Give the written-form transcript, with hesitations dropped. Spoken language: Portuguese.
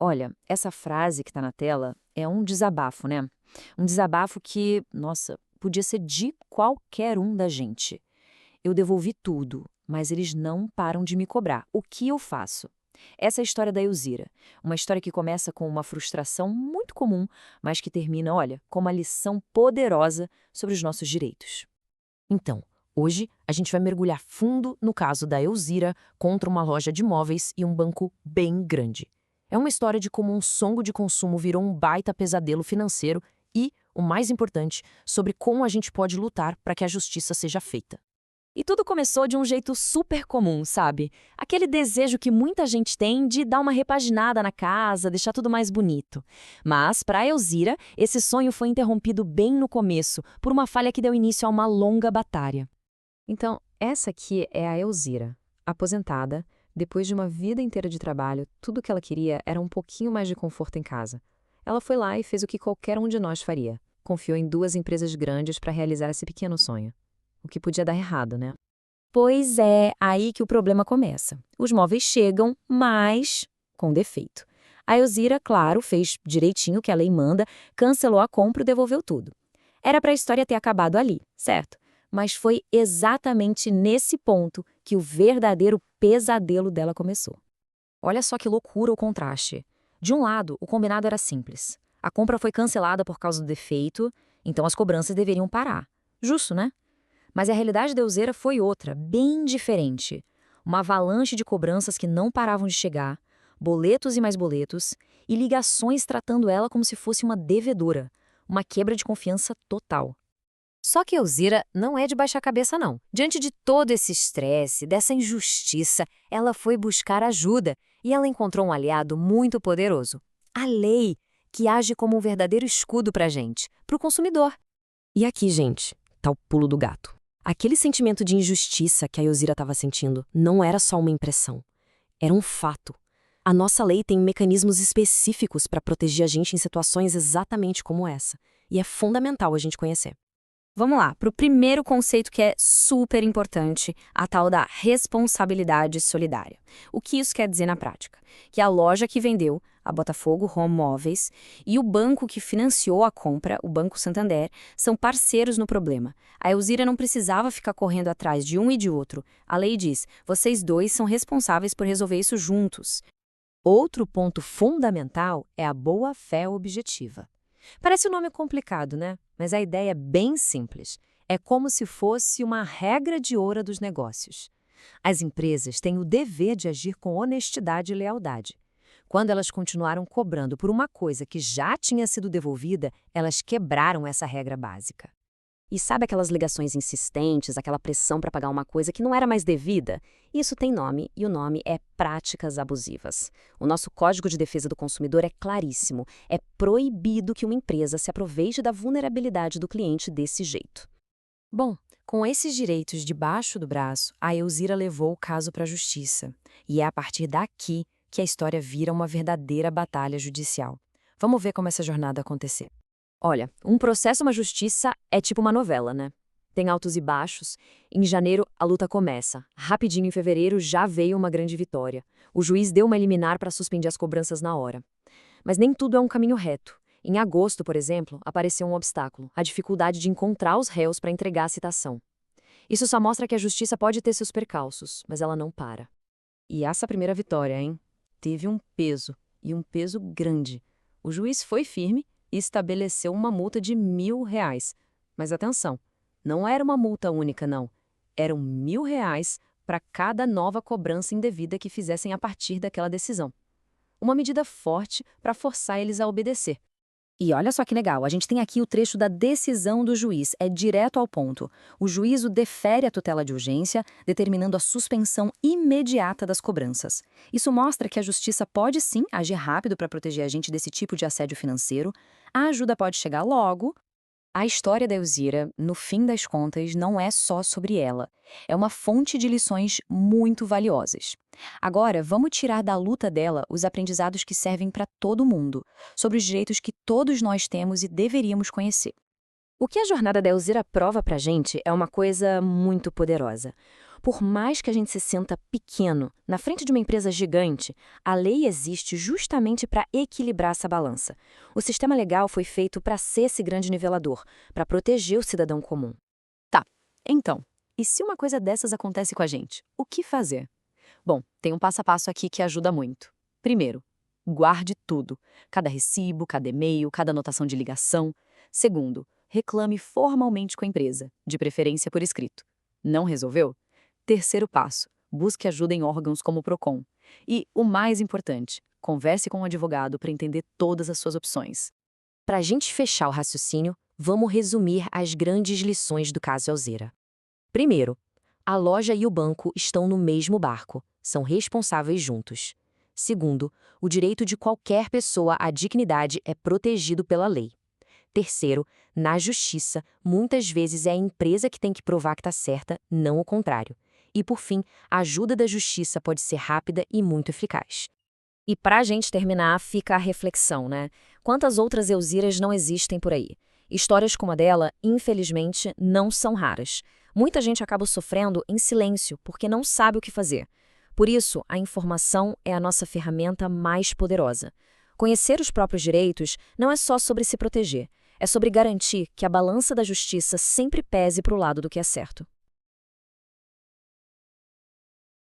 Olha, essa frase que está na tela é um desabafo, né? Um desabafo que, nossa, podia ser de qualquer um da gente. Eu devolvi tudo, mas eles não param de me cobrar. O que eu faço? Essa é a história da Elzira. Uma história que começa com uma frustração muito comum, mas que termina, olha, com uma lição poderosa sobre os nossos direitos. Então, hoje a gente vai mergulhar fundo no caso da Elzira contra uma loja de móveis e um banco bem grande. É uma história de como um songo de consumo virou um baita pesadelo financeiro e, o mais importante, sobre como a gente pode lutar para que a justiça seja feita. E tudo começou de um jeito super comum, sabe? Aquele desejo que muita gente tem de dar uma repaginada na casa, deixar tudo mais bonito. Mas, para a Elzira, esse sonho foi interrompido bem no começo, por uma falha que deu início a uma longa batalha. Então, essa aqui é a Elzira, aposentada, depois de uma vida inteira de trabalho, tudo que ela queria era um pouquinho mais de conforto em casa. Ela foi lá e fez o que qualquer um de nós faria. Confiou em 2 empresas grandes para realizar esse pequeno sonho. O que podia dar errado, né? Pois é, aí que o problema começa. Os móveis chegam, mas com defeito. A Elzira, claro, fez direitinho o que a lei manda, cancelou a compra e devolveu tudo. Era para a história ter acabado ali, certo? Mas foi exatamente nesse ponto que o verdadeiro pesadelo dela começou. Olha só que loucura o contraste. De um lado, o combinado era simples. A compra foi cancelada por causa do defeito, então as cobranças deveriam parar. Justo, né? Mas a realidade da Elzira foi outra, bem diferente. Uma avalanche de cobranças que não paravam de chegar, boletos e mais boletos, e ligações tratando ela como se fosse uma devedora. Uma quebra de confiança total. Só que Elzira não é de baixar a cabeça, não. Diante de todo esse estresse, dessa injustiça, ela foi buscar ajuda e ela encontrou um aliado muito poderoso. A lei, que age como um verdadeiro escudo para a gente, para o consumidor. E aqui, gente, tá o pulo do gato. Aquele sentimento de injustiça que a Elzira estava sentindo não era só uma impressão, era um fato. A nossa lei tem mecanismos específicos para proteger a gente em situações exatamente como essa, e é fundamental a gente conhecer. Vamos lá, para o primeiro conceito que é super importante, a tal da responsabilidade solidária. O que isso quer dizer na prática? Que a loja que vendeu, a Botafogo Home Móveis, e o banco que financiou a compra, o Banco Santander, são parceiros no problema. A Elzira não precisava ficar correndo atrás de um e de outro. A lei diz, vocês dois são responsáveis por resolver isso juntos. Outro ponto fundamental é a boa-fé objetiva. Parece um nome complicado, né? Mas a ideia é bem simples. É como se fosse uma regra de ouro dos negócios. As empresas têm o dever de agir com honestidade e lealdade. Quando elas continuaram cobrando por uma coisa que já tinha sido devolvida, elas quebraram essa regra básica. E sabe aquelas ligações insistentes, aquela pressão para pagar uma coisa que não era mais devida? Isso tem nome, e o nome é práticas abusivas. O nosso Código de Defesa do Consumidor é claríssimo. É proibido que uma empresa se aproveite da vulnerabilidade do cliente desse jeito. Bom, com esses direitos debaixo do braço, a Elzira levou o caso para a justiça. E é a partir daqui que a história vira uma verdadeira batalha judicial. Vamos ver como essa jornada acontecer. Olha, um processo, uma justiça é tipo uma novela, né? Tem altos e baixos. Em janeiro, a luta começa. Rapidinho, em fevereiro, já veio uma grande vitória. O juiz deu uma liminar para suspender as cobranças na hora. Mas nem tudo é um caminho reto. Em agosto, por exemplo, apareceu um obstáculo, a dificuldade de encontrar os réus para entregar a citação. Isso só mostra que a justiça pode ter seus percalços, mas ela não para. E essa primeira vitória, hein? Teve um peso, e um peso grande. O juiz foi firme e estabeleceu uma multa de R$ 1.000. Mas atenção, não era uma multa única, não. Eram R$ 1.000 para cada nova cobrança indevida que fizessem a partir daquela decisão. Uma medida forte para forçar eles a obedecer. E olha só que legal, a gente tem aqui o trecho da decisão do juiz, é direto ao ponto. O juízo defere a tutela de urgência, determinando a suspensão imediata das cobranças. Isso mostra que a justiça pode sim agir rápido para proteger a gente desse tipo de assédio financeiro. A ajuda pode chegar logo. A história da Elzira, no fim das contas, não é só sobre ela. É uma fonte de lições muito valiosas. Agora, vamos tirar da luta dela os aprendizados que servem para todo mundo, sobre os direitos que todos nós temos e deveríamos conhecer. O que a jornada da Elzira prova pra gente é uma coisa muito poderosa. Por mais que a gente se sinta pequeno, na frente de uma empresa gigante, a lei existe justamente para equilibrar essa balança. O sistema legal foi feito para ser esse grande nivelador, para proteger o cidadão comum. Tá, então, e se uma coisa dessas acontece com a gente? O que fazer? Bom, tem um passo a passo aqui que ajuda muito. Primeiro, guarde tudo. Cada recibo, cada e-mail, cada anotação de ligação. Segundo, reclame formalmente com a empresa, de preferência por escrito. Não resolveu? Terceiro passo, busque ajuda em órgãos como o Procon. E, o mais importante, converse com um advogado para entender todas as suas opções. Para a gente fechar o raciocínio, vamos resumir as grandes lições do caso Elzeira. Primeiro, a loja e o banco estão no mesmo barco, são responsáveis juntos. Segundo, o direito de qualquer pessoa à dignidade é protegido pela lei. Terceiro, na justiça, muitas vezes é a empresa que tem que provar que está certa, não o contrário. E, por fim, a ajuda da justiça pode ser rápida e muito eficaz. E para a gente terminar, fica a reflexão, né? Quantas outras Elziras não existem por aí? Histórias como a dela, infelizmente, não são raras. Muita gente acaba sofrendo em silêncio porque não sabe o que fazer. Por isso, a informação é a nossa ferramenta mais poderosa. Conhecer os próprios direitos não é só sobre se proteger, é sobre garantir que a balança da justiça sempre pese para o lado do que é certo.